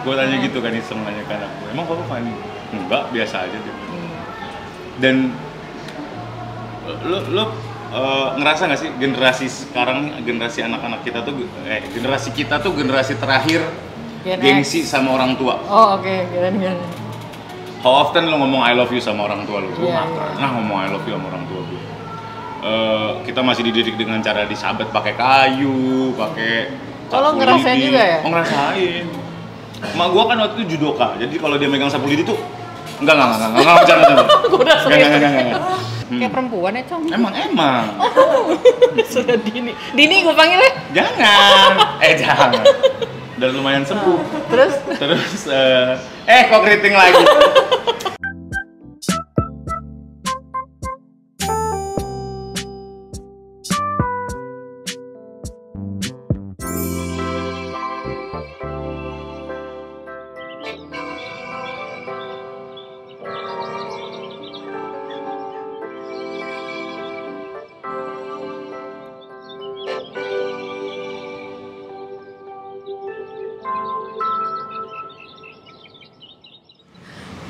Gue tanya gitu kan, iseng nanya ke anak gue, emang papa funny? Enggak, biasa aja gitu. Dan lo ngerasa nggak sih generasi sekarang, generasi anak-anak kita tuh, generasi kita tuh generasi terakhir gengsi sama orang tua. Oh oke, keren. How often lo ngomong I love you sama orang tua lo? Gue Iya, nggak pernah ngomong I love you sama orang tua gue. Kita masih dididik dengan cara disabet pakai kayu, pakai Oh, lo ngerasain juga ya? Oh, ngerasain. Emak gua kan waktu itu judoka, jadi kalau dia megang sapu lidi tuh enggak bercanda. Gue udah serius. Enggak. Kayak perempuan ya, Cong? Emang. Sudah Dini. Dini gue panggil ya? Jangan. Udah lumayan sembuh. Terus? Kok keriting lagi?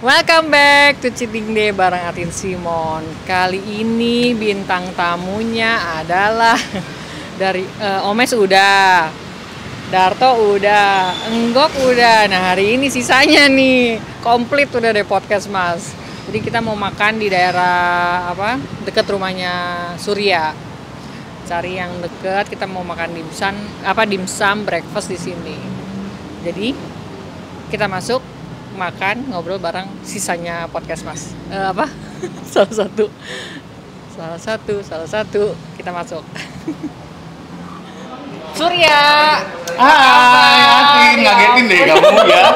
Welcome back to Cheating Day bareng Atin Simon. Kali ini bintang tamunya adalah dari Omes udah, Darto udah, Enggok udah. Nah hari ini sisanya nih komplit udah deh podcast Mas. Jadi kita mau makan di daerah deket rumahnya Surya. Cari yang deket, kita mau makan dimsum breakfast di sini. Jadi kita masuk makan, ngobrol bareng sisanya podcast Mas. Salah satu kita masuk. Surya. Hai, Atin, ngagetin deh kamu ya.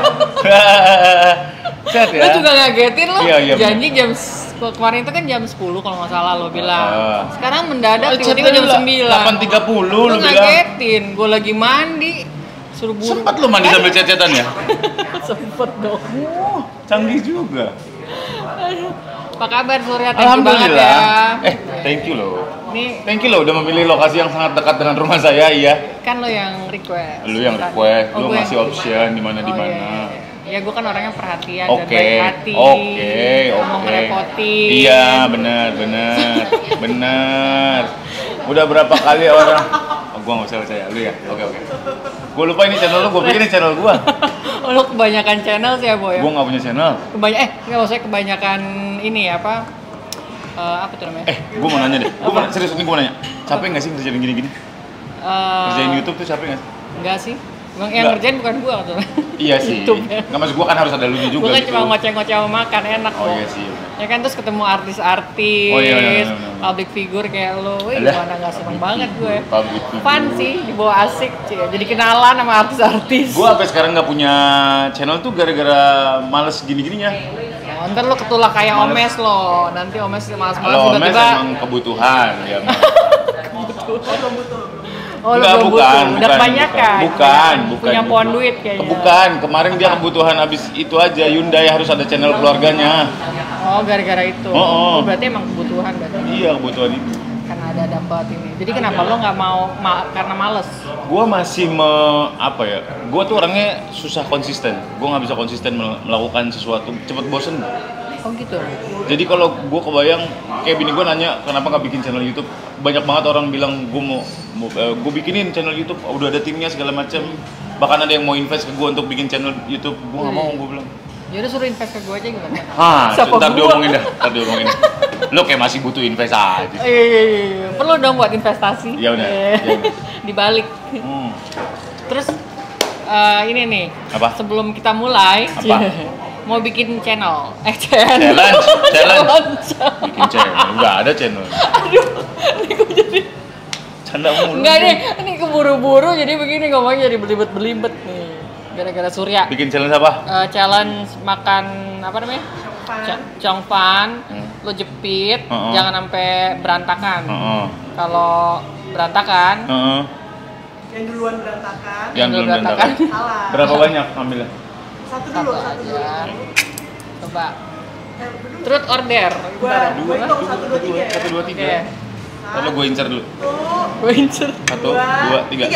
Sehat ya? Lo juga ngagetin lo. Iya. Janji kemarin itu kan jam 10 kalau nggak salah lo bilang. Sekarang mendadak tiba-tiba jam 9. 8.30 lo bilang. Ngagetin, gue lagi mandi. Suruh buru. Sempat lo mandi sambil chat-chatan ya? Sempet dong. Canggih juga. Apa kabar Surya? Thank you banget ya. Thank you loh. Nih, Thank you loh udah memilih lokasi yang sangat dekat dengan rumah saya, iya. kan lo yang request. Lu yang request, lu gue ngasih option di mana. Ya gue kan orangnya perhatian dan Oke. baik hati. Mau ngerepotin. Iya, benar. Udah berapa kali orang gua nggak usah percaya lu ya. Oke. Gua lupa ini channel lu, gua pikir ini channel gua. Oh, lo kebanyakan channel sih ya, Boy. Gua nggak punya channel. Nggak maksudnya kebanyakan ini apa tuh namanya? Gua mau nanya deh. Serius ini gua mau nanya. Capek nggak sih ngerjain gini-gini? Ngerjain YouTube tuh capek nggak sih? Enggak sih. Yang ngerjain bukan gua tuh. Iya sih. Nggak, maksud gua kan harus ada lu juga. Gua kan gitu. cuma ngoceh-ngoceh sama makan, enak kok. Oh iya sih. Ya kan, terus ketemu artis-artis, public figure kayak lo, gimana nggak seneng banget gue. Fun sih, dibawa asik, jadi kenalan sama artis-artis. Gue sampai sekarang nggak punya channel tuh gara-gara males gini-gininya. Ya, ntar lo ketulak kayak Omes lo, nanti Omes malas-malas Kalau Omes tiba-tiba. emang kebutuhan ya. Oh, Enggak, bukan. Udah kebanyakan. Bukan. Punya pohon duit kayaknya. Bukan, kemarin dia kebutuhan abis itu aja, Hyundai harus ada channel keluarganya. Oh, gara-gara itu. Oh. Berarti emang kebutuhan berarti. Iya, kebutuhan itu. Karena ada dapat ini. Jadi kenapa lo nggak mau karena males? Gua masih Gua tuh orangnya susah konsisten. Gua nggak bisa konsisten melakukan sesuatu, cepet bosen. Oh gitu. Jadi kalau gue kebayang, kayak bini gue nanya kenapa nggak bikin channel YouTube, banyak banget orang bilang gue bikinin channel YouTube, udah ada timnya segala macam, bahkan ada yang mau invest ke gue untuk bikin channel YouTube, gue nggak mau, gue bilang. Yaudah suruh invest ke gue aja gimana? Ntar diomongin dah. Lo kayak masih butuh invest aja. Iya. Perlu dong buat investasi. Ya udah. Dibalik. Terus ini nih. Apa? Sebelum kita mulai. Apa? Mau bikin channel. Challenge. Bikin channel. Enggak ada channel. Aduh, ini gue jadi canda mulu. Enggak nih, ini keburu-buru jadi begini ngomongnya jadi belibet-belibet nih. Gara-gara Surya. Bikin challenge apa? Challenge makan apa namanya? Congpan. Lo jepit, jangan sampai berantakan. Kalau berantakan, yang duluan berantakan. Yang duluan berantakan. Salah. Berapa banyak ambilnya? Satu dulu. Coba. Truth order. Gua hitung 1, 2, 3 ya. 1, 2, 3. Lalu gue incer dulu. Gue incer. 1, 2, 3.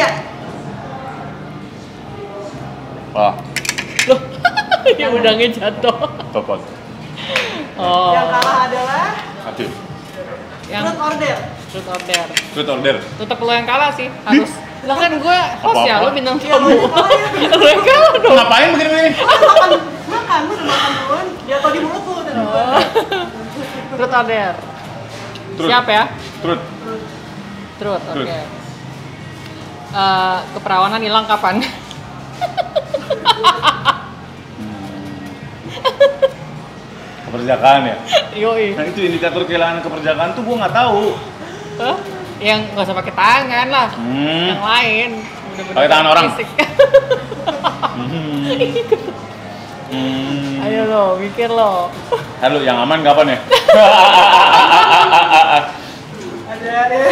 Wah. Loh, ya udangnya jatuh. Topot. Oh. Yang kalah adalah Aktif. Yang Truth Order. Truth Order. Truth Order. Tetap lo yang kalah sih, harus. Lah kan gue host ya, Apa-apa. lo bintang Iya, lo tamu. yang kalah ya. Lo yang kalah dong. Ngapain begini-begini? Makan, lu udah makan duluan. Jatuh di mulut lu udah duluan. Truth Order. Truth. Siap ya? Truth. Truth, oke. Truth. Keperawanan hilang kapan? Keperjakaan ya. Yoi. Nah itu indikator kehilangan keperjakaan tuh gua nggak tahu. Hah? Yang nggak usah pakai tangan lah. Hmm. Yang lain. Bener-bener Pakai tangan orang? fisik. Hmm. Ayo lo, mikir lo. Halo, yang aman kapan ya? Ada deh.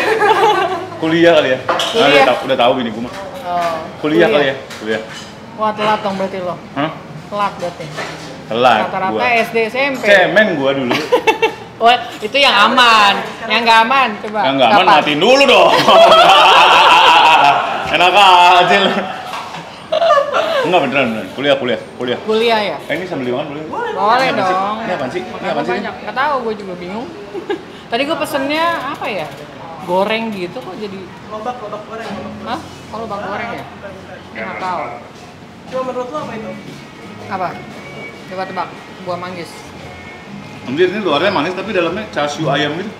Kuliah kali ya? Kuliah. Udah tahu ini gua mah. Oh, Kuliah kali ya? Kuliah. Wah, telat dong berarti lo. Hah? Telat berarti. Telat Rata-rata gua. SD SMP. Cemen gua dulu. Oh, itu yang aman. Yang nggak aman, coba. Yang nggak aman Kapan? matiin dulu dong. Enak aja lu. Enggak beneran. Kuliah. Kuliah ya? Ini sambil dimakan boleh? Boleh Ini apaan sih? dong. Ini apaan sih? Ini apaan sih? Banyak. Nggak tahu, gue juga bingung. Tadi gue pesennya apa ya? Goreng gitu kok jadi. Lobak goreng. Hah? Kalau bang goreng ya? Bukan. Nggak tahu. Coba menurut lo apa itu? Apa? Coba tebak. Buah manggis. Anjir, ini luarnya manis tapi dalamnya char siu ayam gitu.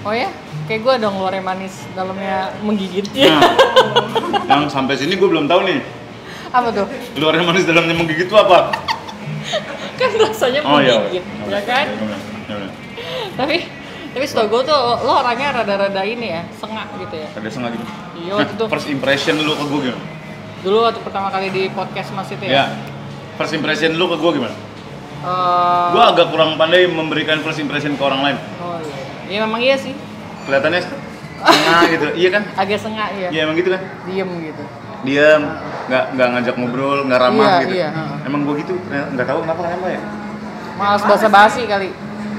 Oh ya? Kayak gue dong luarnya manis, dalamnya menggigit. Nah, yang sampai sini gue belum tahu nih. Apa tuh? Luarnya manis dalamnya menggigit tuh apa? Kan rasanya Oh iya. menggigit, ya kan? Ya. Tapi setahu gue tuh lo orangnya rada-rada ini ya, sengak gitu ya. Ada sengaja gitu. Iya, Nah, itu. first impression lu ke gue gimana? Dulu waktu pertama kali di podcast Mas itu Ya. ya. First impression lu ke gue gimana? Eh, Gue agak kurang pandai memberikan first impression ke orang lain. Oh iya. Ya memang iya sih. Kelihatannya sengah gitu. Iya kan? Agak sengak ya. Iya emang gitu kan? Diem gitu. Diam, nggak ngajak ngobrol, nggak ramah Iya, gitu. iya. Emang gue gitu, nggak tahu kenapa ya. Malas basa-basi kali.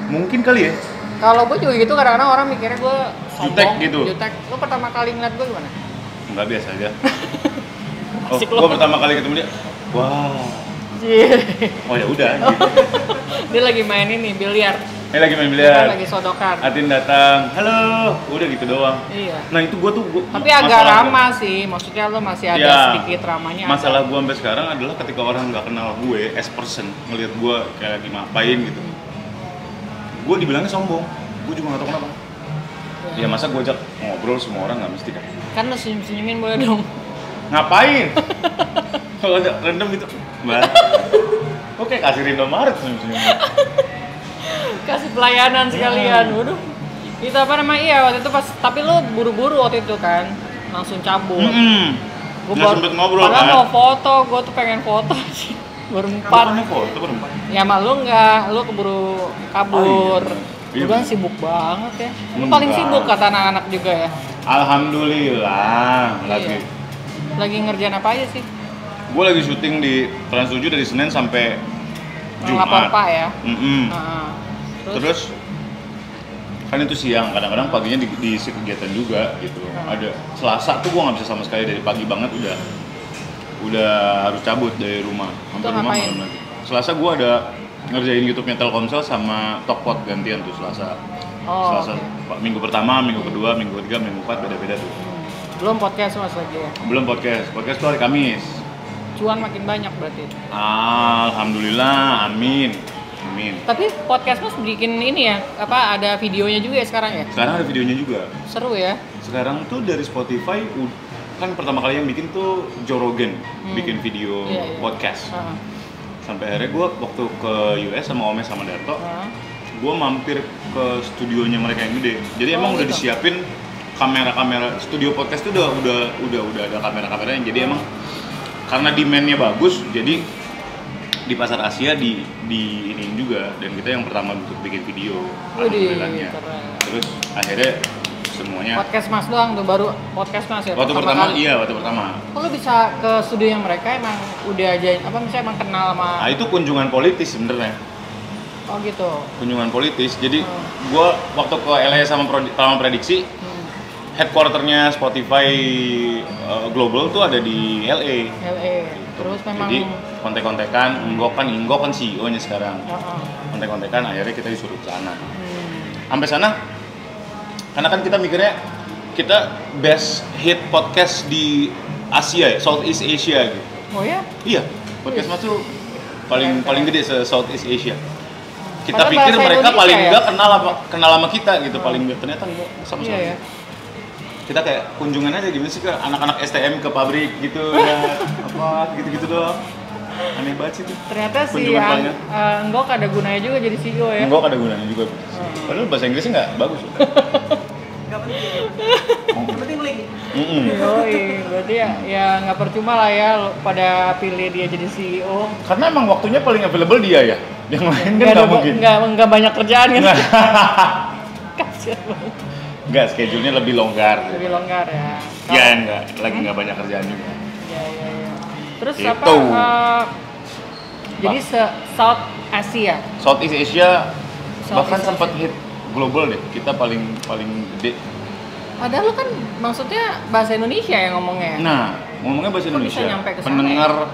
Mungkin kali ya. Kalau gue juga gitu, kadang-kadang orang mikirnya gue sombong, Jutek gitu. Jutek. Lo pertama kali ngeliat gue gimana? Nggak biasa aja. Oh, Asik gue lo. pertama kali ketemu dia, wow. Iya. Oh ya udah. Gitu. Dia lagi main ini biliar. Ini lagi main Kan biliar. lagi sodokan. Atin datang, halo, udah gitu doang. Iya. Nah itu gue tuh, Tapi agak ramah sih, maksudnya lo masih ada Ya, sedikit ramahnya. masalah gue sampai sekarang adalah ketika orang nggak kenal gue as person, ngelihat gue kayak lagi ngapain gitu, gue dibilangnya sombong. Gue juga nggak tahu kenapa. Ya masa gue ajak ngobrol semua orang nggak mesti kan? Kan lo senyum-senyumin boleh dong. Ngapain? Kalau ada random gitu, mbak. Oke kasih Indomaret senyum-senyum. Kasih pelayanan sekalian. Waduh. Itu apa namanya? Iya, waktu itu pas, tapi lo buru-buru waktu itu kan. Langsung cabut. Gua Nggak sempet ngobrol padahal kan? mau foto, gue tuh pengen foto sih. Berempat. Kamu foto berempat. Ya sama lu enggak, lu keburu kabur. Oh, iya. Lu kan Iya. sibuk banget ya. Lu paling Enggak. sibuk kata anak-anak juga ya. Alhamdulillah lagi. Iya. Lagi ngerjain apa aja sih? Gue lagi syuting di Trans 7 dari Senin sampai Jumat. Ngelapor Pak ya. Mm-mm. Terus kan itu siang, kadang-kadang paginya diisi kegiatan juga gitu. Ada Selasa tuh gue nggak bisa sama sekali, dari pagi banget udah harus cabut dari rumah sampai Itu rumah ngapain? malam lagi. Selasa gue ada ngerjain YouTube-nya Telkomsel sama Tokpot gantian tuh Selasa. Oh, Selasa minggu pertama, minggu kedua, minggu ketiga, minggu keempat beda-beda tuh. belum podcast Mas lagi ya. Belum podcast tuh hari Kamis. Cuan makin banyak berarti. Alhamdulillah, amin. Tapi podcast Mas bikin ini ya, apa ada videonya juga ya sekarang ya? Sekarang ada videonya juga. Seru ya. Sekarang tuh dari Spotify kan pertama kali yang bikin tuh Joe Rogan bikin video Iya, iya. podcast. Heeh. Sampai akhirnya gue waktu ke US sama Omes sama Darto, Heeh. gue mampir ke studionya mereka yang gede. Jadi emang udah gitu. disiapin kamera-kamera, studio podcast tuh udah ada kamera-kameranya. Jadi emang karena demand-nya bagus, jadi di pasar Asia di iniin juga, dan kita yang pertama untuk bikin video. Widih, Alhamdulillahnya. keren. Terus akhirnya semuanya Podcast Mas doang tuh, baru podcast Mas ya. waktu pertama pertama kali. iya waktu pertama. Kok lu bisa ke studio yang mereka emang udah aja apa misalnya emang kenal sama Nah itu kunjungan politis sebenarnya, oh gitu. kunjungan politis. Jadi gua waktu ke LA sama Prediksi, headquarternya Spotify Global tuh ada di LA. LA. Terus memang Jadi kontek-kontekan, Inggok kan CEO-nya sekarang. Kontek-kontekan akhirnya kita disuruh ke sana. Sampai sana karena kan kita mikirnya kita best hit podcast di Asia ya, Southeast Asia gitu. Oh ya? Iya, podcast Mas tuh paling gede se Southeast Asia. Kita Padahal pikir bahasa mereka Indonesia paling ya? enggak kenal sama kita gitu, paling enggak, ternyata enggak sama Iya ya. Kita kayak kunjungan aja gimana sih ke anak-anak STM ke pabrik gitu ya, apa gitu-gitu doang. Aneh banget sih tuh. Ternyata si Kunjungan palingan. Enggok ada gunanya juga jadi CEO ya. Enggak ada gunanya juga. Padahal bahasa Inggrisnya nggak bagus loh. Gak penting. Yang penting link. Yoi, berarti ya nggak percuma lah ya pada pilih dia jadi CEO. Karena emang waktunya paling available dia ya. Yang lain kan Nggak nggak mungkin. nggak banyak kerjaan kan? Kasian banget. Nggak, schedule-nya lebih longgar. Lebih longgar ya. Ya enggak, lagi nggak banyak kerjaan juga. Ya. Terus Gitu. apa? Jadi South Asia. Southeast Asia bahkan Southeast sempat hit global deh. Kita paling gede. Padahal lu kan maksudnya bahasa Indonesia yang ngomongnya. Nah, ngomongnya bahasa Kok Indonesia. bisa nyampe ke sana ya?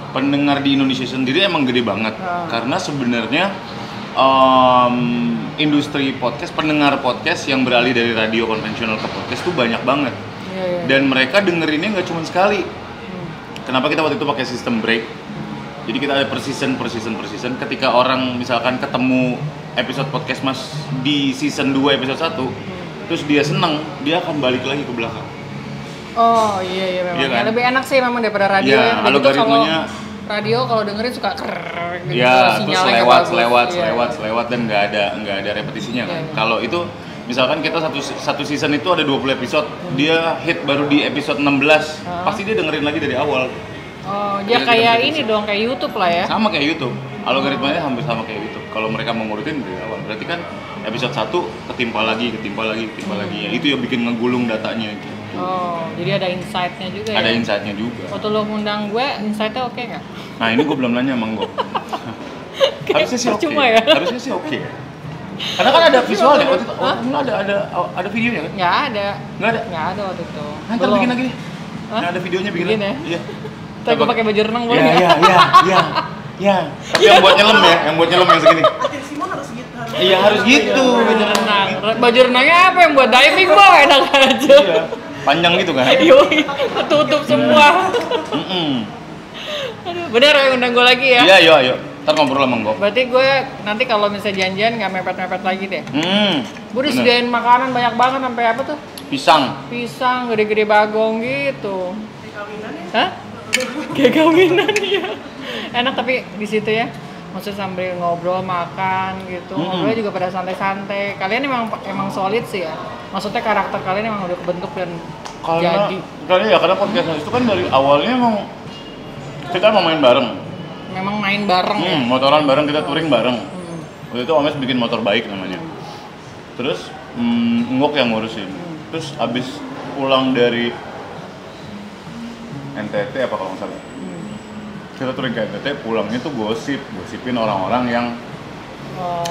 Pendengar di Indonesia sendiri emang gede banget. Karena sebenarnya industri podcast, pendengar podcast yang beralih dari radio konvensional ke podcast tuh banyak banget. Iya. Dan mereka dengerinnya nggak cuma sekali. Kenapa kita waktu itu pakai sistem break? Jadi kita ada per season. Ketika orang misalkan ketemu episode podcast Mas di season 2 episode 1, terus dia seneng, dia akan balik lagi ke belakang. Oh iya memang. Iya kan? Ya, lebih enak sih memang daripada radio Iya, ya. Dan itu algoritmanya- kalau radio kalau dengerin suka krrrr gitu. Ya, terus sinyalnya nggak bagus. selewat dan nggak ada repetisinya kan. Iya. Kalau itu misalkan kita satu season itu ada 20 episode, dia hit baru di episode 16, pasti dia dengerin lagi dari awal. Oh, dia Iya, kayak kita ini dong, kayak YouTube lah ya. Sama kayak YouTube. Algoritmanya hampir sama kayak YouTube. Kalau mereka mau ngurutin dari awal, berarti kan episode 1 ketimpa lagi. Ya, itu yang bikin ngegulung datanya gitu. Oh, jadi ada insight-nya juga ya. Ada insight-nya juga. Waktu lo ngundang gue, insight-nya oke nggak? Nah, ini gue belum nanya sama Ngok. Harusnya sih oke. percuma ya. Harusnya sih oke. Karena kan ada visualnya waktu itu. Oh, enggak ada videonya kan? Nggak ada. Nggak ada. Nggak ada waktu itu. Nanti Belum. bikin lagi deh. Hah? Nah, ada videonya bikin Bikin lagi. ya? Iya. Ntar gue pakai baju renang boleh nggak? Iya. Tapi yang buat nyelam ya, yang segini. Atin Simon harus gitu. Iya, harus gitu. Baju renang. Baju renangnya apa yang buat diving boy? Enak aja. Iya. Panjang gitu kan? Yoi, ketutup semua. Mm-mm. Aduh, bener ya undang gue lagi ya? Iya, ayo. Ntar ngobrol sama Ngok. Berarti gue nanti kalau misalnya janjian nggak mepet-mepet lagi deh. Gue bener. disediain makanan banyak banget sampai apa tuh? Pisang. Gede-gede bagong gitu. Di kawinan ya. Hah? Kayak kawinan ya. Enak tapi di situ ya. Maksudnya sambil ngobrol, makan gitu. Ngobrolnya juga pada santai-santai. Kalian emang solid sih ya. Maksudnya karakter kalian emang udah kebentuk dan jadi. Karena podcast itu kan dari awalnya emang kita mau main bareng. Memang main bareng ya. Motoran bareng, kita touring bareng. Waktu itu Omes bikin motor baik namanya. Terus Ngok yang ngurusin. Terus abis pulang dari NTT apa kalau nggak salah. Kita touring ke NTT, pulangnya tuh gosipin orang-orang yang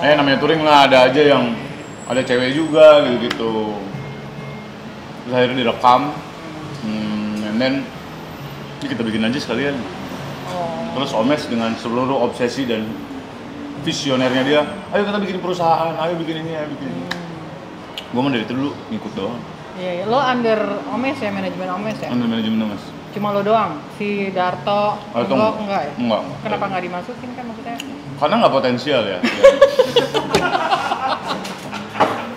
namanya touring lah, ada aja yang ada cewek juga gitu. Terus akhirnya direkam, and then kita bikin aja sekalian. Terus Omes dengan seluruh obsesi dan visionernya dia, ayo kita bikin perusahaan, ayo bikin ini. Gue mah dari itu dulu ngikut doang. Iya, lo under Omes ya, manajemen Omes ya? Under manajemen Omes. Cuma lo doang? Si Darto, enggak ya? Enggak. Kenapa nggak dimasukin kan maksudnya? Karena nggak potensial ya.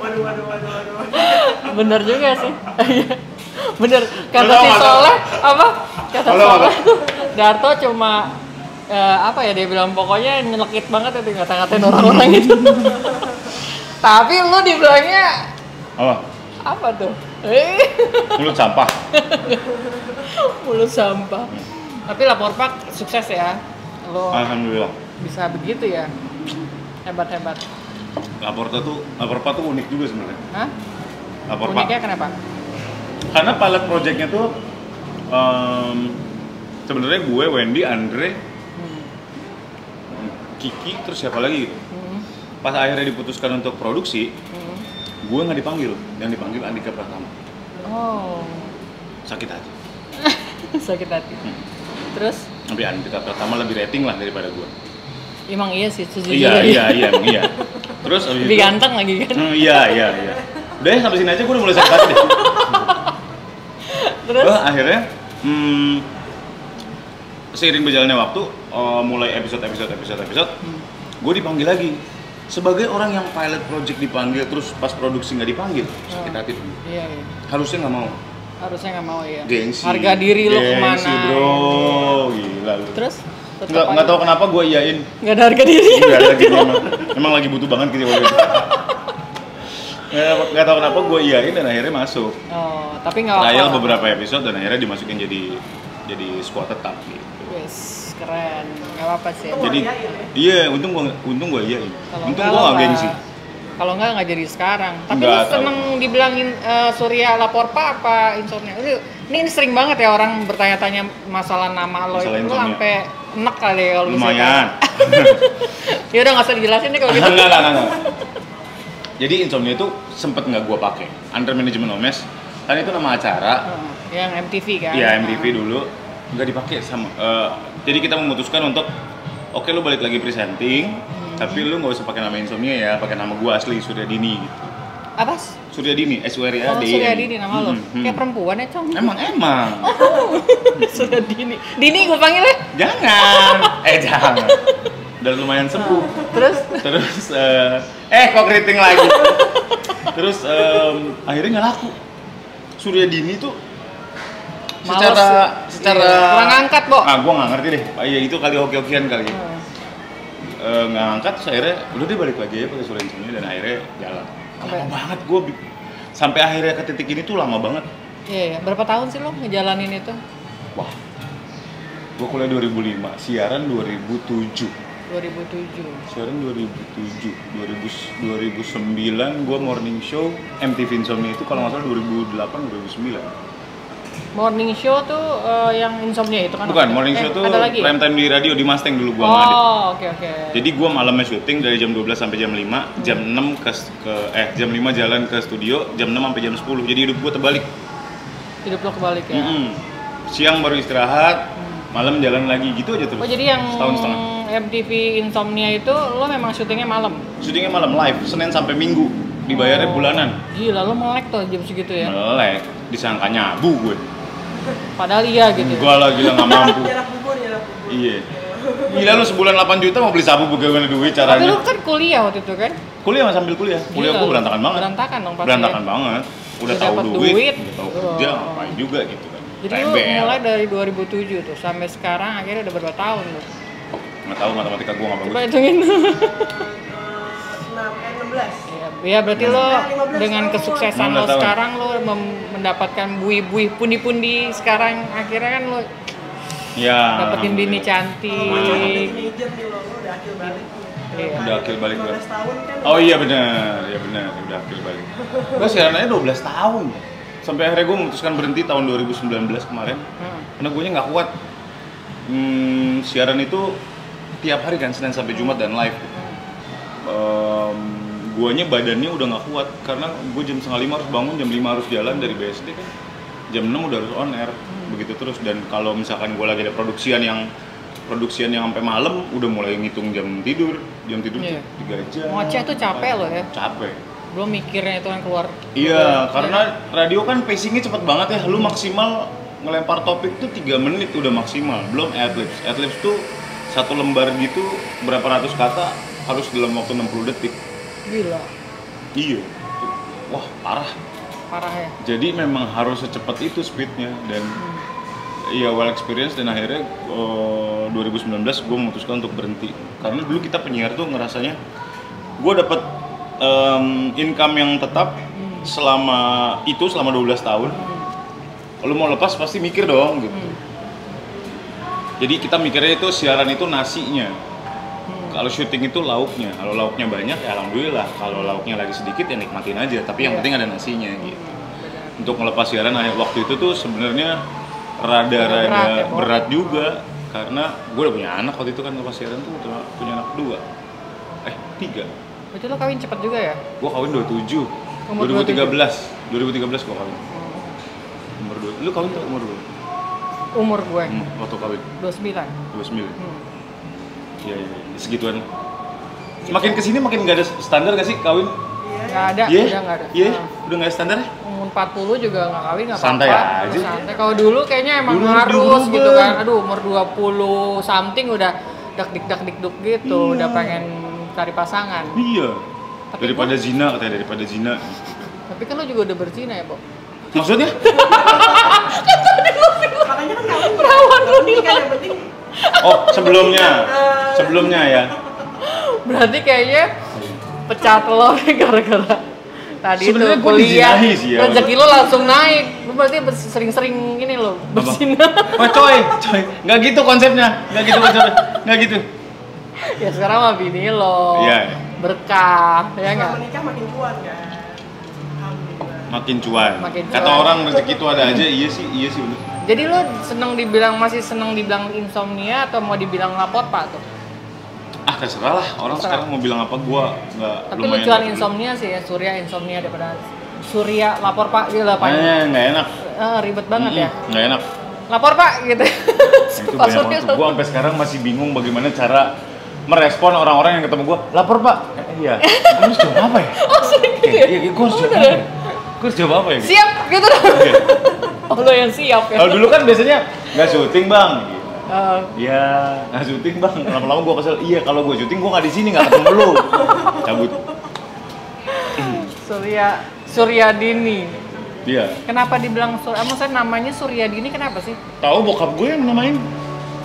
Waduh. Bener juga sih. Bener, kata Bener, si masa? Soleh apa? Kata Halo, Soleh tuh Darto cuma apa ya, dia bilang pokoknya nyelekit banget itu ngata-ngatain orang-orang itu. Tapi lu dibilangnya apa tuh? Mulut sampah. Mulut sampah. Tapi lapor Pak sukses ya. Lo Alhamdulillah. bisa begitu ya. Hebat. Lapor Pak tuh unik juga sebenarnya. Hah? Lapor Pak. Uniknya kenapa? Karena pilot projectnya tuh sebenarnya gue, Wendy, Andre, Kiki, terus siapa lagi gitu. Pas akhirnya diputuskan untuk produksi, gue nggak dipanggil, yang dipanggil Andika Pratama. Oh. Sakit hati. Sakit hati. Terus Tapi Andika Pratama lebih rating lah daripada gue. Emang iya sih, sejujurnya. Emang iya. Terus abis Lebih itu, ganteng lagi kan. Iya. Udah ya, sampai sini aja gue udah mulai sakit hati deh. Terus? Akhirnya seiring berjalannya waktu, mulai episode, gue dipanggil lagi sebagai orang yang pilot project dipanggil, terus pas produksi nggak dipanggil, sakit hati tuh. Iya. Harusnya nggak mau. Ya. Gengsi. Harga diri lo kemana? Gengsi bro, gila lu. Terus? Nggak tahu kenapa gue iyain. Nggak ada harga diri. Nggak ada gitu emang lagi butuh banget gitu waktu itu. Nggak tahu kenapa gue iyain dan akhirnya masuk. Oh, tapi nggak apa-apa. Trial beberapa episode dan akhirnya dimasukin jadi squad tetap gitu. Yes, keren. Nggak apa-apa sih. Jadi iya, untung gue iyain. Untung gue nggak gengsi. Kalau nggak jadi sekarang. Tapi Nggak lu tahu. seneng dibilangin Surya lapor pak apa insomnia? Ini sering banget ya orang bertanya-tanya masalah nama lo. Masalah Itu lu insomnia. sampai enek kali ya kalau Lumayan. Ya udah nggak usah dijelasin deh kalau gitu. Enggak. Jadi insomnia itu sempet nggak gue pakai. Under Management Omes, kan itu nama acara. Yang MTV kan? Iya MTV dulu nggak dipakai sama. Jadi kita memutuskan untuk oke lu balik lagi presenting, tapi lu nggak usah pakai nama insomnia ya, pakai nama gue asli Suryadini gitu. Apa? Suryadini, Oh, Suryadini nama lo. Kayak perempuan ya, Cong. Emang. Suryadini. Dini gue panggil ya? Jangan. Udah lumayan sembuh. Terus? Kok keriting lagi. Terus akhirnya nggak laku. Suryadini tuh Males. secara Iya. Kurang angkat, Bo. Gua nggak ngerti deh. Iya itu kali hoki-hokian kali. Nggak angkat, terus akhirnya udah dia balik lagi ya pakai Suryadini dan akhirnya jalan. Lama banget gue sampai akhirnya ke titik ini tuh lama banget. Iya. Berapa tahun sih lo ngejalanin itu? Wah, gue kuliah 2005, siaran 2007. 2007. Siaran 2007, 2009 gue morning show MTV Insomnia itu kalau nggak salah 2008 2009. Morning show tuh yang insomnia itu kan? Bukan, morning show tuh ada lagi ya? prime time di radio di Mustang dulu gue ngadit. Oh, oke. Jadi gue malamnya syuting dari jam 12 sampai jam 5, jam 6 jam 5 jalan ke studio, jam 6 sampai jam 10. Jadi hidup gue terbalik. Hidup lo kebalik ya? Siang baru istirahat, malam jalan lagi gitu aja terus. Oh jadi yang setahun setengah. MTV Insomnia itu lo memang syutingnya malam? Syutingnya malam live, Senin sampai Minggu, dibayarnya bulanan. Gila, lo melek tuh jam segitu ya? Melek, disangka nyabu gue. Padahal iya gitu. Enggak lah, gila nggak mampu. Jarak bubur. Iya. Gila lu sebulan 8 juta mau beli sabu bagaimana duit Tapi caranya? lo kan kuliah waktu itu kan? Kuliah mas sambil kuliah. Kuliah Gila, gue berantakan banget. Berantakan dong pasti. Berantakan banget. Udah tahu dapet duit, udah tahu kerja, Oh. ngapain juga gitu kan. Jadi lo mulai dari 2007 tuh sampai sekarang akhirnya udah berapa tahun lo? Nggak tahu matematika gue nggak bagus. Coba hitungin. 16. Ya berarti lo 15 dengan tahun. kesuksesan lo 16 tahun. sekarang lo mendapatkan buih-buih pundi-pundi sekarang akhirnya kan lo Ya. dapetin bini cantik. Teenager nih lo udah akil balik. Iya. Udah akil balik gue. 15 tahun kan. Oh iya benar, udah akil balik. Gue siaran aja 12 tahun. Sampai akhirnya gue memutuskan berhenti tahun 2019 kemarin. Karena gue nya nggak kuat. Siaran itu tiap hari kan, Senin sampai Jumat dan live. Guanya badannya udah nggak kuat karena gue jam 4:30 harus bangun, jam 5 harus jalan dari BSD kan. Jam 6 udah harus on air. Begitu terus, dan kalau misalkan gue lagi ada produksian yang sampai malam udah mulai ngitung jam tidur Iya. tuh 3 jam. Ngoceh tuh capek loh ya. Capek. Belum mikirnya itu kan keluar. Iya, karena radio kan pacingnya cepet banget ya. Lu maksimal ngelempar topik tuh 3 menit udah maksimal. Belum adlibs. Adlibs tuh satu lembar gitu berapa ratus kata harus dalam waktu 60 detik. Gila, Iya. Wah, parah. parah ya. Jadi memang harus secepat itu speednya dan iya well experience, dan akhirnya 2019 gue memutuskan untuk berhenti karena dulu kita penyiar tuh ngerasanya gue dapet income yang tetap selama 12 tahun. Kalau mau lepas pasti mikir dong gitu. Jadi kita mikirnya itu siaran itu nasinya. Kalau syuting itu lauknya. Kalau lauknya banyak ya alhamdulillah. Kalau lauknya lagi sedikit ya nikmatin aja. Tapi yang penting ada nasinya gitu. Untuk melepas siaran waktu itu tuh sebenarnya rada-rada berat juga karena gue udah punya anak waktu itu kan. Lepas siaran tuh udah punya anak 3. Berarti lo kawin cepet juga ya? Gue kawin 27. Umur 2013 gue kawin. Umur 2. Lu kawin tuh umur berapa? Umur gue Waktu kawin 29. 29. Iya, segituan. Makin kesini makin nggak ada standar gak sih kawin? Nggak ada, Iya? udah nggak ada. Iya, Nah, udah nggak ada standar ya? umur 40 juga nggak kawin nggak apa-apa. Santai aja. Santai. Kalau dulu kayaknya emang Dulu harus diubah. gitu kan. Aduh, umur 20 something udah dak-dik-dak-dik-duk gitu, Iya. udah pengen cari pasangan. Iya. Tapi Daripada zina katanya, daripada zina. Tapi kan lo juga udah berzina ya, Bo? Maksudnya? Makanya kan kawin Perawan lu penting kan yang penting Oh, sebelumnya ya. Berarti kayaknya pecah telur gara-gara tadi itu Sebenarnya gua kuliah. dijinahi sih ya. Rezeki lo langsung naik. Lo berarti sering-sering ini lo berzina. Oh, coy, nggak gitu konsepnya, nggak gitu. Ya sekarang mah bini lo. Iya. Berkah, ya setelah nggak? menikah makin kuat kan. Alhamdulillah. Makin cuan. Makin Kata cuan. orang rezeki itu ada aja, iya sih bener. Jadi lo masih seneng dibilang insomnia atau mau dibilang lapor pak tuh? Ah terserah lah, orang Terserah. sekarang mau bilang apa gua nggak. Tapi lucuan insomnia sih ya, Surya insomnia daripada Surya lapor pak gitu lah pak. Nggak enak. Ribet banget ya. Nggak enak. Lapor pak gitu. Itu Pak banyak Surya banget. Gua sampai sekarang masih bingung bagaimana cara merespon orang-orang yang ketemu gua. Lapor pak. Iya. Gua harus jawab apa ya? Oh sering gitu ya? Iya, gua harus jawab apa ya? Gua harus jawab apa ya? Siap gitu dong. Iya. Oh lo yang siap ya? Kalau dulu kan biasanya nggak syuting bang. Eh, Iya, nggak syuting bang. Lama-lama gua kesel. Iya, kalau gua syuting gua nggak di sini, nggak ketemu lu. Cabut. Suryadini. Iya. Kenapa dibilang maksudnya namanya Suryadini kenapa sih? Tahu bokap gue yang namain.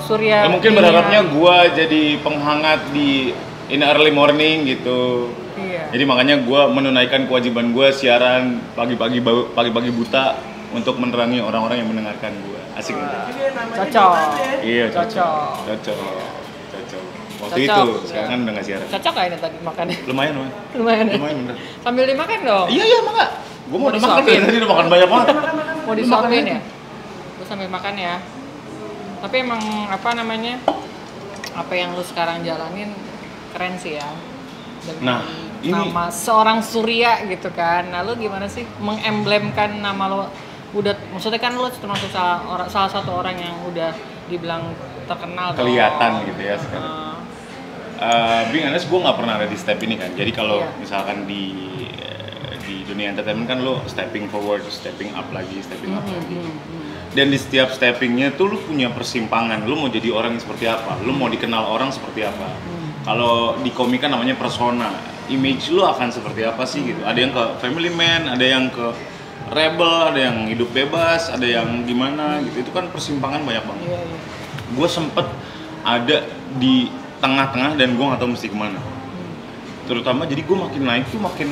Surya. Ya, mungkin berharapnya gua jadi penghangat di in early morning gitu. Iya. Jadi makanya gua menunaikan kewajiban gua siaran pagi-pagi buta untuk menerangi orang-orang yang mendengarkan gua. Asik nih. Jadi namanya Cocok. bebas ya. Iya, Cocok. Cocok. Waktu Cocok. itu, sekarang kan udah nggak siaran. Cocok gak ini tadi makannya? Lumayan, Wan. Lumayan ya? Lumayan bener. Sambil dimakan dong. Iya, maka. Gua mau Mau makan disuapin. dari tadi udah makan banyak banget. Mau Lu disuapin makan ya? Gue sambil makan ya. Tapi emang apa namanya? Apa yang lu sekarang jalanin keren sih ya. Dengan Nah, ini- nama seorang Surya gitu kan. Nah, lu gimana sih mengemblemkan nama lo? Udah maksudnya kan lu termasuk salah satu orang yang udah dibilang terkenal dong. Kelihatan gitu ya sekarang. Being honest, gue nggak pernah ada di step ini kan. Jadi kalau Iya. misalkan di dunia entertainment kan lo stepping forward, stepping up lagi. Dan di setiap steppingnya tuh lo punya persimpangan. Lo mau jadi orang yang seperti apa? Lo mau dikenal orang seperti apa? Kalau di komik kan namanya persona. Image lo akan seperti apa sih gitu? Ada yang ke family man, ada yang ke rebel, ada yang hidup bebas, ada yang gimana gitu. Itu kan persimpangan banyak banget. Iya, iya. Gue sempet ada di tengah-tengah dan gue nggak tahu mesti kemana. Terutama jadi gue makin naik tuh makin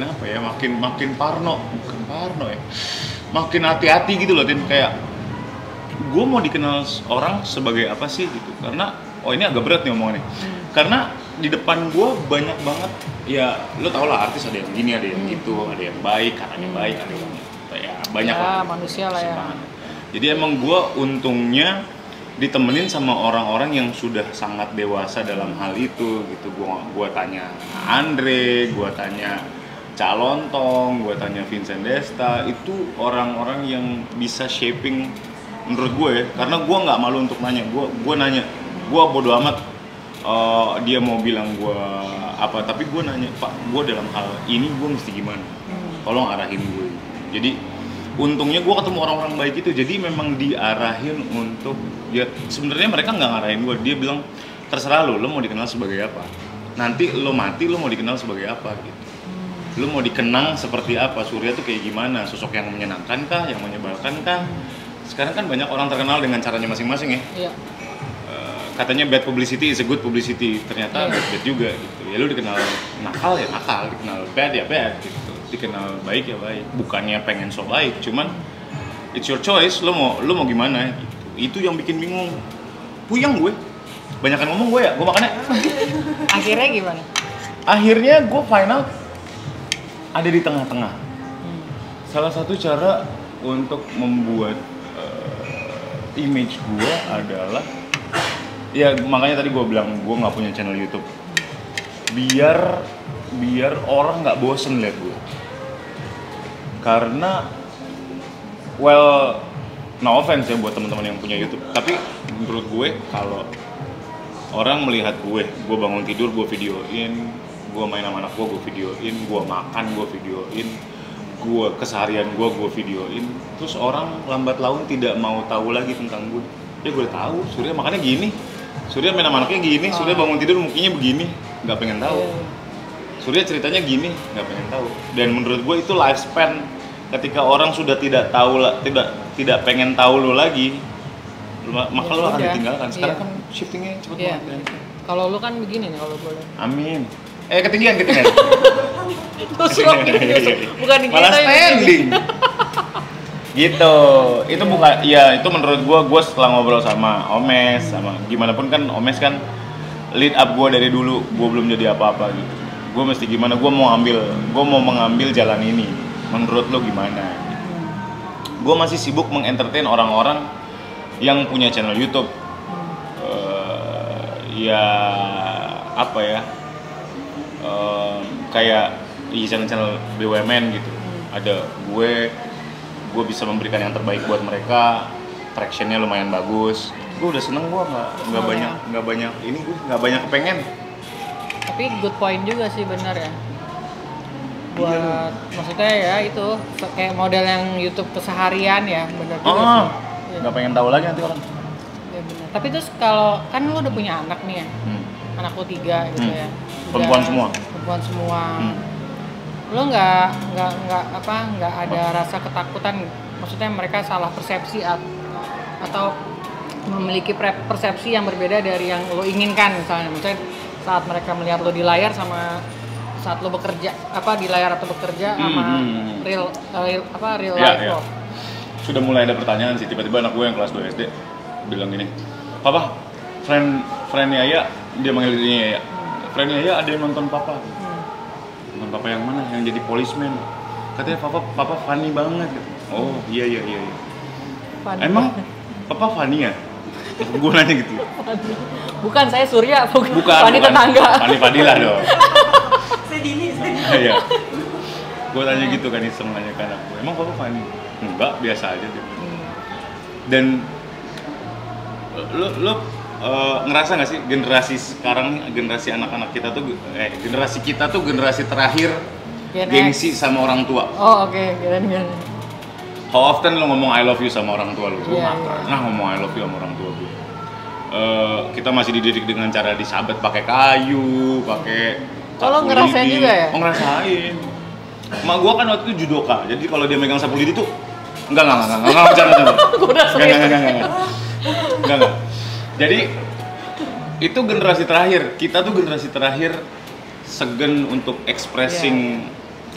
apa ya, makin parno, bukan parno ya, makin hati-hati gitu loh, Tin. Kayak gue mau dikenal orang sebagai apa sih gitu, karena oh ini agak berat nih omongannya, karena di depan gue banyak banget ya, lo tau lah artis ada yang gini, ada yang gitu, ada yang baik, katanya baik, ada yang ya banyak Ya, lah. manusia lah ya. Persimpangan. Jadi emang gue untungnya ditemenin sama orang-orang yang sudah sangat dewasa dalam hal itu gitu. Gua tanya Andre, gua tanya Cak Lontong, gua tanya Vincent Desta, itu orang-orang yang bisa shaping menurut gue ya. Karena gua nggak malu untuk nanya, gua nanya, gua bodo amat dia mau bilang gua apa, tapi gua nanya, Pak, gua dalam hal ini gua mesti gimana? Tolong arahin gue. Jadi untungnya gue ketemu orang-orang baik itu, jadi memang diarahin untuk ya, sebenarnya mereka nggak ngarahin gue, dia bilang terserah lo mau dikenal sebagai apa, nanti lo mati lo mau dikenal sebagai apa gitu, lo mau dikenang seperti apa, Surya tuh kayak gimana, sosok yang menyenangkan kah, yang menyebalkan kah? Sekarang kan banyak orang terkenal dengan caranya masing-masing ya. Iya. Katanya bad publicity is a good publicity, ternyata Iya. bad juga gitu. Ya lu dikenal nakal ya nakal, dikenal bad ya bad gitu, dikenal baik ya baik. Bukannya pengen so baik, cuman it's your choice, lu mau gimana gitu. Itu yang bikin bingung. Puyeng gue. Banyakan ngomong gue ya, gue makannya. Akhirnya gimana? Akhirnya gue find out ada di tengah-tengah. Salah satu cara untuk membuat image gue adalah ya, makanya tadi gue bilang gue nggak punya channel YouTube, biar orang nggak bosen liat gue, karena well no offense ya buat teman-teman yang punya YouTube, tapi menurut gue kalau orang melihat gue bangun tidur gue videoin, gue main sama anak gue videoin, gue makan gue videoin, gue keseharian gue videoin, terus orang lambat laun tidak mau tahu lagi tentang gue. Ya gue udah tahu, Surya makannya gini, Surya main sama anaknya gini, Surya bangun tidur mukanya begini, nggak pengen tahu. Surya ceritanya gini, nggak pengen tahu. Dan menurut gue itu lifespan. Ketika orang sudah tidak tahu, tidak pengen tahu lo lagi, maka lo akan ditinggalkan. Sekarang kan shiftingnya cepet banget. Kalau lu kan begini nih kalau boleh. Amin. Ketinggian. Tusuk bukan di malah standing. Gitu. Itu bukan, ya itu menurut gue setelah ngobrol sama Omes, sama gimana pun kan Omes kan lead up gue dari dulu, gue belum jadi apa-apa gitu. Gue mesti gimana, gue mau mengambil jalan ini. Menurut lo gimana? Gue masih sibuk mengentertain orang-orang yang punya channel YouTube. Ya apa ya? Kayak di channel BUMN gitu. Ada gue bisa memberikan yang terbaik buat mereka. Tractionnya lumayan bagus. Gue udah seneng, gue nggak banyak ini, gue nggak banyak kepengen. Tapi good point juga sih, benar ya. Buat maksudnya ya itu kayak model yang YouTube keseharian ya, benar juga sih. Nggak pengen tahu lagi nanti orang. Ya benar. Tapi terus kalau kan lu udah punya anak nih ya, anak lu 3 gitu ya. Perempuan semua. Perempuan semua. Lu nggak ada rasa ketakutan, maksudnya mereka salah persepsi atau memiliki persepsi yang berbeda dari yang lo inginkan misalnya saat mereka melihat lo di layar sama saat lo bekerja di layar atau bekerja sama real life lo. Sudah mulai ada pertanyaan sih, tiba-tiba anak gue yang kelas 2 SD bilang gini, Papa, friend Yaya, dia manggil dirinya Yaya, friend Yaya ada yang nonton Papa. Nonton Papa yang mana? Yang jadi policeman. Katanya Papa funny banget. Oh iya. Funny. Emang Papa funny ya? Gue nanya gitu. Bukan, saya Surya, bukan. Funny tetangga. Funny Fadilah dong. Sedini. Iya. Gue tanya gitu kan, iseng nanya ke anak gue, emang Papa funny? Enggak, biasa aja dia. Dan lo ngerasa nggak sih generasi sekarang, generasi anak-anak kita tuh generasi kita tuh generasi terakhir gengsi sama orang tua. Oh oke. How often lo ngomong I love you sama orang tua lo? Gue nggak Iya. pernah ngomong I love you sama orang tua gue. Kita masih dididik dengan cara disabet pakai kayu, pakai lo ngerasain juga ya? Oh ngerasain. Mak gue kan waktu itu judoka, jadi kalau dia megang sapu lidi tuh enggak bercanda. Enggak. Jadi itu generasi terakhir, kita tuh generasi terakhir segen untuk expressing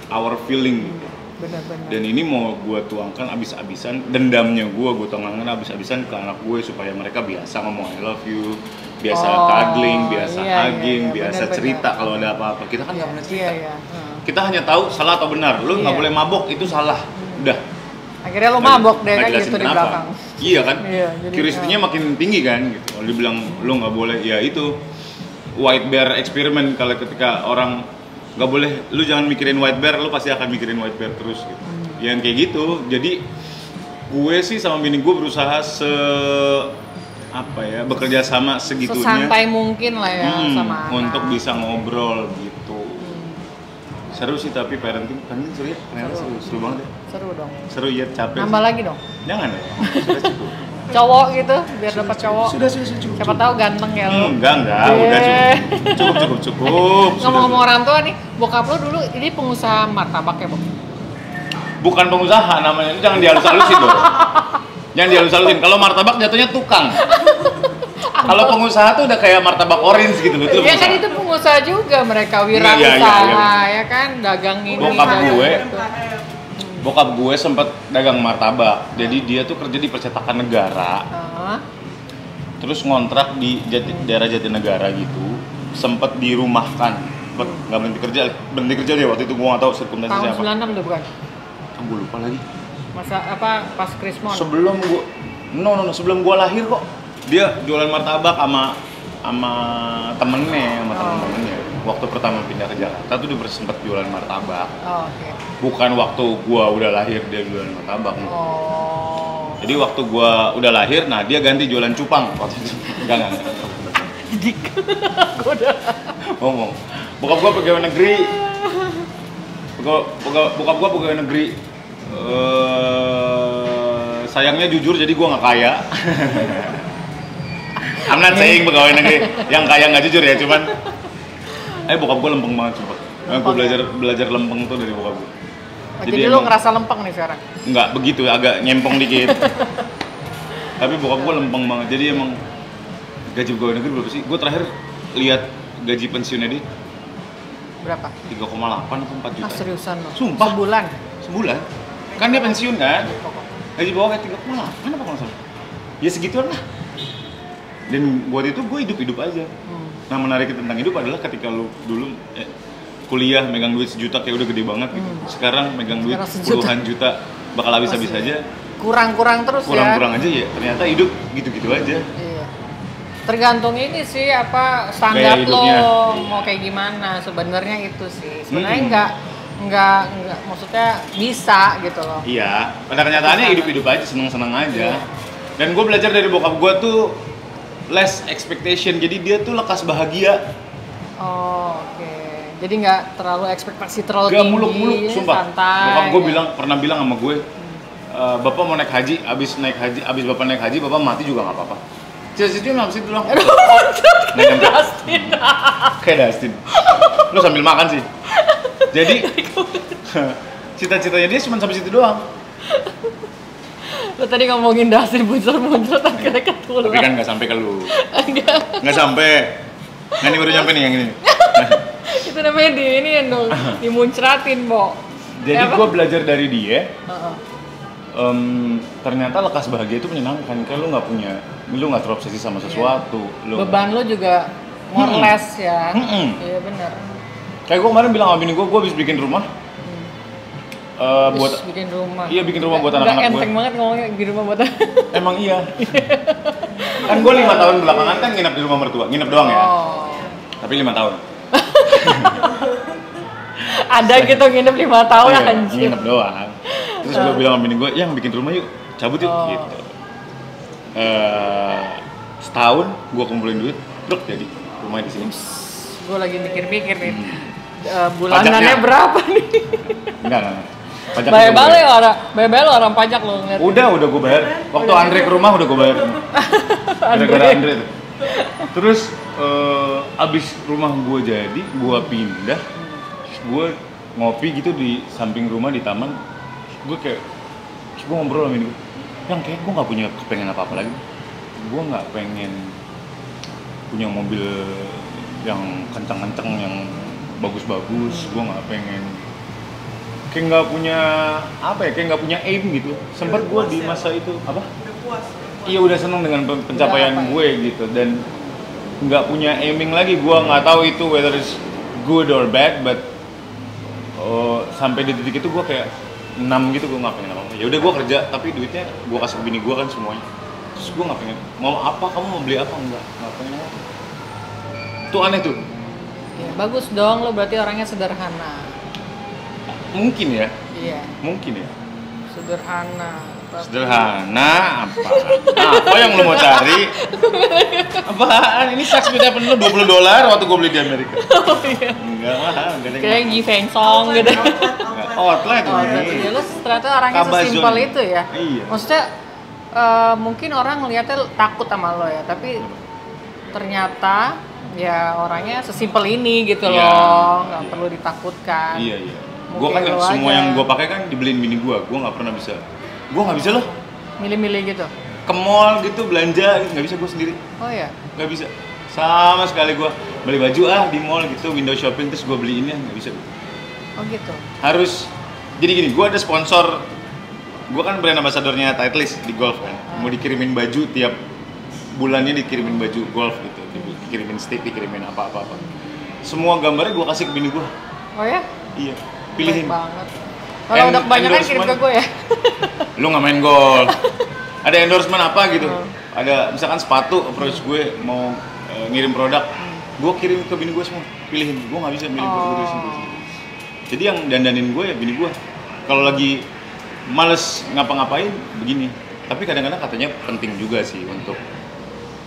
our feeling. Benar. Dan ini mau gue tuangkan abis-abisan, dendamnya gue tuangkan abis-abisan ke anak gue supaya mereka biasa ngomong I love you, biasa cuddling, biasa hugging, biasa benar. cerita kalau ada apa-apa. Kita kan nggak pernah cerita. Iya. Kita hanya tahu salah atau benar. Lu nggak boleh mabok, itu salah. Udah. Akhirnya lo mabok deh kan Jelasin gitu di kenapa. belakang. Iya kan? Iya, jadi, Curiosity-nya makin tinggi kan gitu. Kalau dibilang lu nggak boleh, ya itu white bear eksperimen. Kalau ketika orang nggak boleh, lu jangan mikirin white bear, lu pasti akan mikirin white bear terus gitu. Yang kayak gitu. Jadi gue sih sama bini gue berusaha bekerja sama segitunya. Sesantai mungkin lah ya sama anak. Untuk bisa ngobrol gitu. Seru sih, tapi parenting seru ya, ternyata seru banget ya. Seru dong. Seru ya, capek. Nambah lagi dong. Jangan ya, sudah cukup. Cowok gitu, biar dapat cowok. Sudah cukup. Siapa tahu ganteng ya lo. Enggak, udah cukup. Ngomong-ngomong orang tua nih, bokap lo dulu ini pengusaha martabak ya, Bok? Bukan pengusaha namanya, itu jangan dihalus-halusin dong. Jangan dihalus-halusin, kalau martabak jatuhnya tukang. Kalau pengusaha tuh udah kayak martabak orange gitu, betul. Iya kan itu pengusaha juga, mereka Iya. wirausaha ya kan, dagang ini. Bokap gue sempet dagang martabak, jadi dia tuh kerja di percetakan negara. Terus ngontrak di daerah Jatinegara gitu, sempet dirumahkan, nggak berhenti kerja dia waktu itu. Gue nggak tahu sirkumstansinya apa. Tahun 96 tuh bukan? Gue lupa lagi. Masa pas Krismon? Sebelum sebelum gue lahir kok. Dia jualan martabak sama temennya. Waktu pertama pindah ke Jakarta tuh dia sempat jualan martabak. Oh, oke. Bukan waktu gua udah lahir dia jualan martabak. Oh. Jadi waktu gua udah lahir, nah dia ganti jualan cupang waktu itu. Enggak. Dik. Gua udah. Ngomong. Bokap gua pegawai negeri. Bokap gua pegawai negeri. Sayangnya jujur jadi gua nggak kaya. I'm not saying pegawai negeri yang kaya nggak jujur ya, cuman bokap gua lempeng banget sumpah. Gua belajar lempeng tuh dari bokap gua. Jadi lu ngerasa lempeng nih sekarang? Enggak begitu, agak nyempong dikit. Tapi bokap gue lempeng banget, jadi emang gaji pegawai negeri berapa sih? Gue terakhir lihat gaji pensiunnya dia Berapa? 3,8 atau 4 juta. Ah, seriusan lo? Sumpah. Sebulan? Kan dia pensiun kan? Gaji bawah kayak 3,8 apa kalau salah? Ya segituan lah. Dan buat itu gue hidup aja. Nah menariknya tentang hidup adalah ketika lu dulu kuliah megang duit sejuta kayak udah gede banget gitu. Sekarang megang duit puluhan juta bakal habis-habis aja. Kurang-kurang terus Kurang-kurang aja ya. Ternyata hidup gitu-gitu aja. Iya. Tergantung ini sih apa standar lo mau kayak gimana. Sebenarnya itu sih. Sebenarnya enggak maksudnya bisa gitu loh. Iya. Pada kenyataannya hidup aja, seneng-seneng aja. Iya. Dan gue belajar dari bokap gue tuh less expectation. Jadi dia tuh lekas bahagia. Oh, oke. Jadi nggak terlalu ekspektasi terlalu tinggi, muluk-muluk, sumpah. santai. Bokap gue pernah bilang sama gue, bapak mau naik haji, abis bapak naik haji, bapak mati juga nggak apa-apa. Situ nggak situ doang. Kayak Dustin. Kayak Dustin. Lu sambil makan sih. Jadi cita-citanya dia cuma sampai situ doang. Lo tadi ngomongin Dustin muncul akhirnya ketular. Tapi kan nggak sampai ke lu. Nggak sampai. Nah ini baru nyampe nih yang ini. Itu namanya dong, dimuncratin, Bo. Jadi gue belajar dari dia. Ternyata lekas bahagia itu menyenangkan. Kayak lu nggak terobsesi sama sesuatu. Beban lo juga more less ya. Iya benar. Kayak gue kemarin bilang sama bini gue habis bikin rumah. Buat bikin rumah. Iya bikin rumah buat anak-anak gue. Enteng banget ngomongnya bikin rumah buat. Emang iya. Kan gue 5 tahun belakangan kan nginep di rumah mertua, nginep doang ya. Tapi 5 tahun. Ada gitu nginep 5 tahun anjir. Nginep doang. Terus gue bilang sama bini gue, yang bikin rumah yuk, cabut yuk gitu. Setahun gue kumpulin duit, truk jadi rumah di sini. Gue lagi mikir-mikir nih. Bulanannya berapa nih? Enggak. Bayar lo orang pajak lo ngeliat. Udah gue bayar. Waktu Andre ke rumah udah gue bayar. Gara-gara Andre tuh. Terus abis rumah gue jadi, gue pindah. Gue ngopi gitu di samping rumah di taman. Gue ngobrol sama ini. Yang kayak gue nggak punya kepengen apa-apa lagi. Gue nggak pengen punya mobil yang kencang-kencang, yang bagus-bagus. Gue nggak pengen kayak nggak punya kayak nggak punya aim gitu. Sempat gue di masa itu apa? Iya udah seneng dengan pencapaian gue gitu dan nggak punya aiming lagi. Gue nggak tahu itu whether it's good or bad, but sampai di titik itu gue kayak 6 gitu. Gue nggak pengen apa-apa. Ya udah gue kerja tapi duitnya gue kasih ke bini gue kan semuanya. Terus gue nggak pengen mau apa, kamu mau beli apa, nggak pengen apa. Itu aneh tuh. Ya, bagus dong, lo berarti orangnya sederhana. Mungkin ya. Iya. Mungkin ya. Sederhana. Sederhana apa? Apa yang lo mau cari? Apaan? Ini saks beda penuh $20 waktu gue beli di Amerika. Oh iya. Enggak mahal, kayak Gifeng Song gitu. Outlet ini. Ya, lo ternyata orangnya sesimpel itu ya. Iya. Maksudnya mungkin orang ngeliatnya takut sama lo ya, tapi ternyata ya orangnya sesimpel ini gitu loh, nggak perlu ditakutkan. Iya. Gue kan semua yang gue pakai kan dibeliin bini gue nggak pernah bisa. Gue nggak bisa loh. Milih-milih gitu. Ke mall gitu belanja nggak bisa gue sendiri. Oh ya. Nggak bisa. Sama sekali gue beli baju di mall gitu, window shopping terus gue beli ini nggak bisa. Oh gitu. Harus. Jadi gini, gue ada sponsor. Gue kan brand ambassadornya Titleist di golf kan. Mau dikirimin baju tiap bulannya dikirimin baju golf gitu. Dikirimin stick, dikirimin apa-apa. Semua gambarnya gue kasih ke bini gue. Oh ya? Iya. Pilihin. Baik banget. Kalau udah kebanyakan kirim ke gue ya. Lu nggak main golf. Ada endorsement apa gitu? Ada misalkan sepatu approach gue mau ngirim produk. Gue kirim ke bini gue semua. Pilihin. Gue nggak bisa milih baju gue sendiri. Jadi yang dandanin gue ya bini gue. Kalau lagi males ngapa-ngapain begini. Tapi kadang-kadang katanya penting juga sih untuk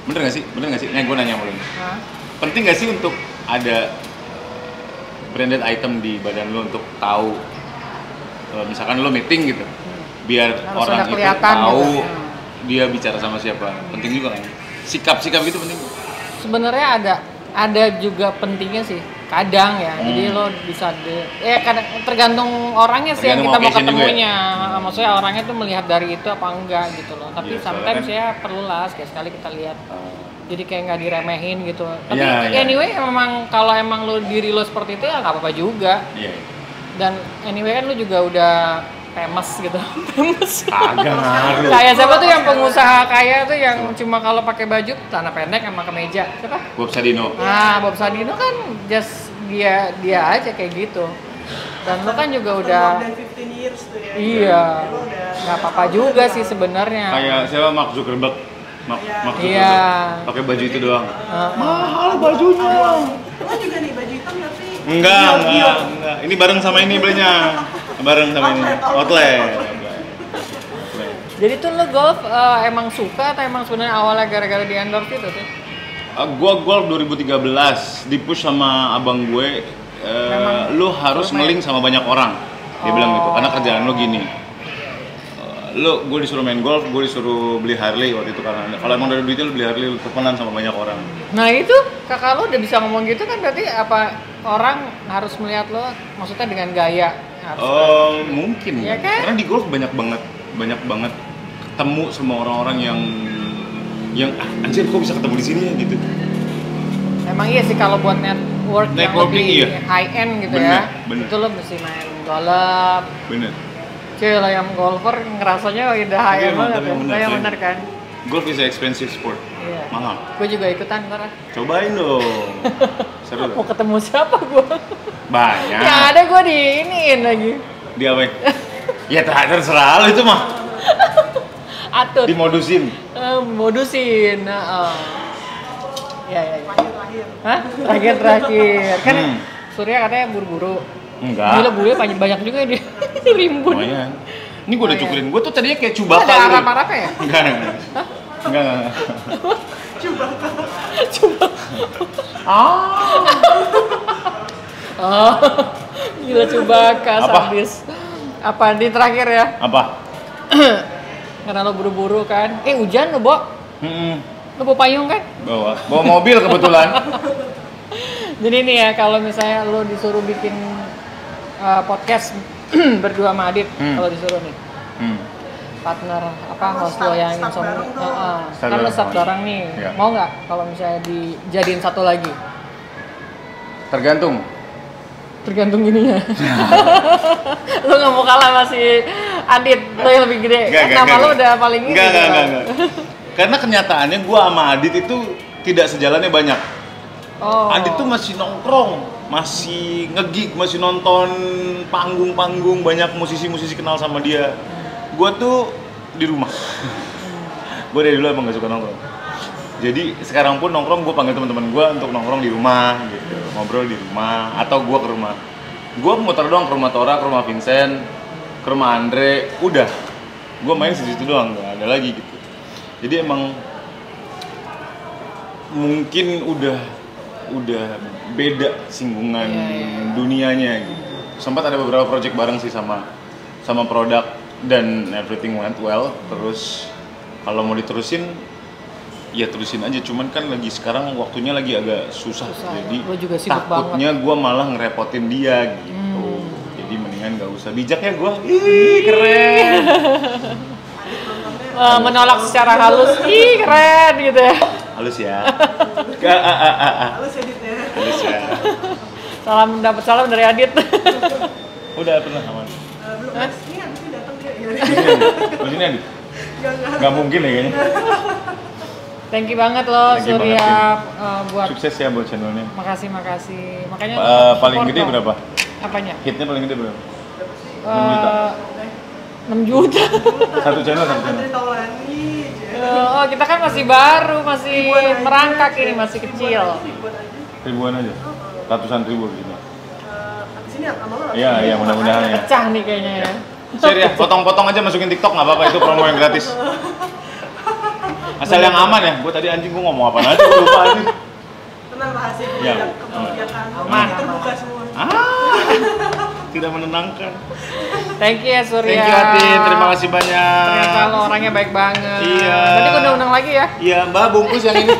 bener nggak sih? Nih gue nanya sama lu. Hah? Penting nggak sih untuk ada branded item di badan lo untuk tahu misalkan lo meeting gitu, biar Harus orang ada itu kelihatan tahu gitu. dia bicara sama siapa. Penting juga kan? Sikap-sikap itu penting. Sebenarnya ada juga pentingnya sih. Kadang ya. Jadi lo bisa kadang tergantung orangnya sih yang kita Tergantung mau occasion juga ketemunya. Maksudnya orangnya tuh melihat dari itu apa enggak gitu loh. Tapi Iya, soalnya sometimes kan- ya perlu lah sekali kita lihat. Jadi kayak nggak diremehin gitu. Tapi Iya, iya. anyway memang kalau emang lo diri lo seperti itu ya nggak apa-apa juga. Iya. Dan anyway kan lo juga udah famous gitu. Famous. Agak ngaruh. Kayak siapa tuh yang pengusaha kaya tuh yang cuma kalau pakai baju celana pendek sama kemeja. Siapa? Bob Sadino. Nah, Bob Sadino kan just dia aja kayak gitu. Dan lo kan juga udah More than 15 years tuh ya. iya. Lo udah Nggak apa-apa juga sih sebenarnya. Kayak siapa Mark Zuckerberg. Mark Zuckerberg. Iya. Pakai baju itu doang. Heeh. bajunya. Lo juga nih baju hitam nggak sih? Enggak. Gio. Ini bareng sama ini belinya. Bareng sama ini. Outlet. Jadi tuh lo golf emang suka atau emang sebenarnya awalnya gara-gara di endorse itu tuh? Gua golf 2013 dipush sama abang gue. Memang Lu harus lumayan. ngeling sama banyak orang. Dia bilang gitu. Karena kerjaan lu gini. Gue disuruh main golf, gue disuruh beli Harley waktu itu karena kalau emang dari duitnya lu beli Harley, lu temenan sama banyak orang. Nah itu kakak lo udah bisa ngomong gitu kan berarti apa orang harus melihat lo maksudnya dengan gaya harus Mungkin Iya ya. kan? Karena di golf banyak banget ketemu sama orang-orang yang anjir kok bisa ketemu di sini ya gitu. emang iya sih kalau buat network yang Networking, lebih iya. high end gitu Bener, ya bener. itu lo mesti main golf Bener. cuy lo yang golfer ngerasanya udah high Iya, end emang, banget tapi ya yang bener, Nah, yang cuy. bener kan Golf is an expensive sport. iya Mahal. gue juga ikutan ntar ah. Cobain dong. Seru mau loh. ketemu siapa gue Banyak. yang ada gue diiniin lagi Di apa? Ya terserah lu itu mah. atut Dimodusin. modusin ya Terakhir. hah terakhir kan Hmm. Surya katanya buru-buru Enggak. gila bulunya banyak juga dia rimbun Lumayan. Ini gue udah Lumayan. cukurin. Gue tuh tadinya kayak Lu Chewbacca ada gitu. arah-arahnya ya? Enggak. Coba. Oh, gila Chewbacca Apa? sadis. Apa di terakhir ya? Apa? Karena lo buru-buru kan. Hujan lo, Bo. Hmm. Lo bawa payung kan? Bawa mobil kebetulan. Jadi nih ya, kalau misalnya lo disuruh bikin podcast berdua sama Adit, kalau disuruh nih. Partner apa host lo yang Start insomnia. bareng tuh. Start Kan lo bareng. start bareng nih. Iya. Mau nggak kalau misalnya dijadiin satu lagi? Tergantung. Tergantung ininya. Lo nggak mau kalah masih Adit, lo yang lebih gede. Nama lo udah paling ini. Enggak. gitu. Karena kenyataannya gue sama Adit itu tidak sejalannya banyak. Oh. Adit tuh masih nongkrong, masih nge-gig, masih nonton panggung-panggung, banyak musisi-musisi kenal sama dia. Gue tuh di rumah. Gue dari dulu emang gak suka nongkrong. Jadi sekarang pun nongkrong gue panggil teman-teman gue untuk nongkrong di rumah gitu, ngobrol di rumah atau gue ke rumah. Gue muter doang ke rumah Tora, ke rumah Vincent, ke rumah Andre, udah. Gue main situ doang, gak ada lagi gitu. Jadi emang mungkin udah beda singgungan dunianya gitu. Sempat ada beberapa project bareng sih sama produk dan everything went well. Terus kalau mau diterusin ya terusin aja, cuman kan lagi sekarang waktunya lagi agak susah. Jadi Gua juga sibuk takutnya gue malah ngerepotin dia gitu. Jadi mendingan gak usah, bijak ya gue. Ih keren. Menolak secara halus, ih keren gitu ya. Halus ya. Halus editnya. Halus ya. Dapat salam dari Adit. Udah pernah aman. Belum mas, ini habis ini datang dia. Mas ini Adi? Enggak. Nggak mungkin ya kayaknya. Thank you banget lo Thank you Surya banget, buat Sukses ya buat channelnya. makasih. Makanya Paling support gede dong. berapa? Apanya? Hitnya paling gede berapa? 6 juta. Satu channel. Andre Taulani. Oh, kita kan masih baru, masih Ribuan aja, merangkak Cek. ini, masih kecil. Ribuan aja. Ribuan aja. Ratusan ribu gitu. Habis ini sama lo. Iya, mudah-mudahan ya. Pecah nih kayaknya ya. Share ya, potong-potong aja masukin TikTok nggak apa-apa, itu promo yang gratis. Asal yang aman ya. Gue tadi anjing gue ngomong apa aja, gue lupa anjing. Tenang rahasia Ya. kebijakan. Aman, Terbuka semua. Tidak menenangkan. Thank you ya Surya. Thank you Atin, terima kasih banyak. Ternyata lo orangnya baik banget. Iya. Nanti gue undang lagi ya. Iya, Mbak bungkus yang ini.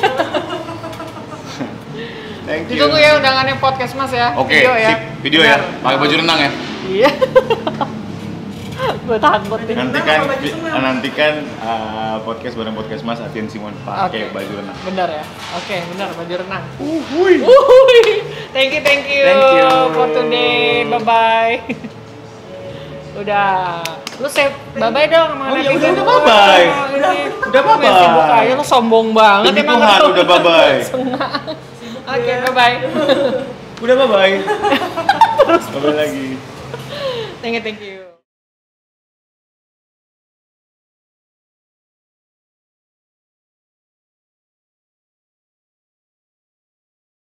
Thank you. Ditunggu ya undangannya podcast Mas ya. Oke, Video ya. sip. Video ya. Benar. Pakai baju renang ya. Iya. Gue takut nih. Nantikan podcast bareng podcast Mas Atin Simon pakai Oke. baju renang. Benar ya. Oke, benar baju renang. Uhuy. Thank you Thank you. for today. Bye bye. Udah. Lu say bye bye dong sama Oh iya, netizen. udah bye-bye. Udah Lu main bye-bye. sibuk aja lu sombong banget Demi emang Tuhan, lu. udah bye-bye. Oke, bye bye. Udah bye-bye. Terus bye lagi. Thank you.